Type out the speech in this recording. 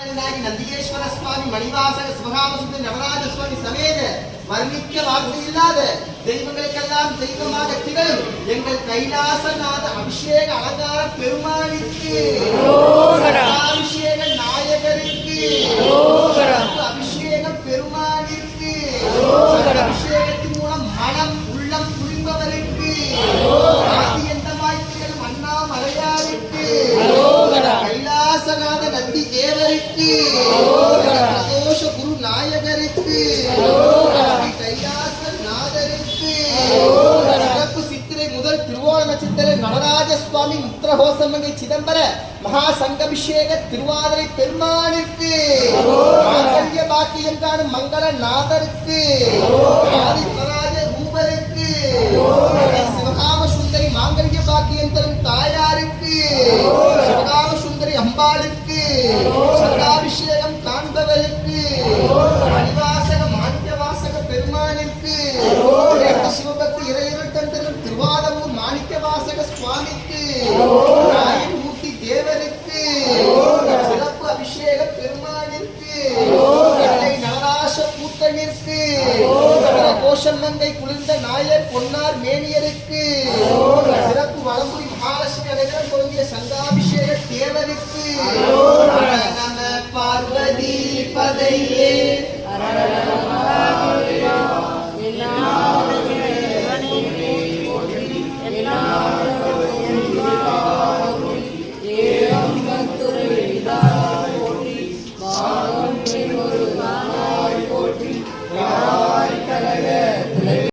நந்திகேஸ்வர சுவாமி மணிவாசக சிவகாமசுந்த நவராஜ சுவாமி சமேத வர்ணிக்க வார்த்தை இல்லாத தெய்வங்களுக்கெல்லாம் தெய்வமாக திகழும் எங்கள் கைலாசநாத அபிஷேக அலங்கார பெருமாளுக்கு அபிஷேக நாயகருக்கு அபிஷேக பெருமாளுக்கு அபிஷேகத்தின் மூலம் மனம் உள்ளம் புரிந்தவருக்கு ஆதியந்தமாய்த்திகளும் அண்ணாமலையாருக்கு கைலாசநாத நந்தி தேவருக்கு பிரதோஷ குரு நாயகருக்கு கைலாசநாதருக்கு சிறப்பு சித்திரை முதல் திருவோண நட்சத்திர நடராஜ சுவாமி முத்திரஹோசமங்கை சிதம்பர மகா சங்கபிஷேக திருவாதிரை பெருமானிற்கு மாங்கல்ய பாக்கியம் காணும் மங்கள நாதருக்கு ஆதித்யராஜ ரூபருக்கு சிவகாம சுந்தரி மாங்கல்ய பாக்கியம் தரும் தாயாருக்கு சிவகாம சுந்தரி அம்பாளுக்கு சதாபிஷேகம் காண்பவருக்கு மணிவாசக மாணிக்கவாசக பெருமானுக்கு சிவபக்தி இறையருட்டம் தரும் திருவாதமூர் மாணிக்கவாசக சுவாமிக்கு ராயமூர்த்தி தேவருக்கு சிறப்பு அபிஷேக பெருமானிற்கு நவராச கூத்தனிற்கு கோஷமங்கை குளிர்ந்த நாயர் பொன்னார் மேனியருக்கு சிறப்பு வளம்புரி மகாலட்சுமி அனைவரும் பொருந்திய சங்காபிஷேக தேவருக்கு நம பார்வதி பதையே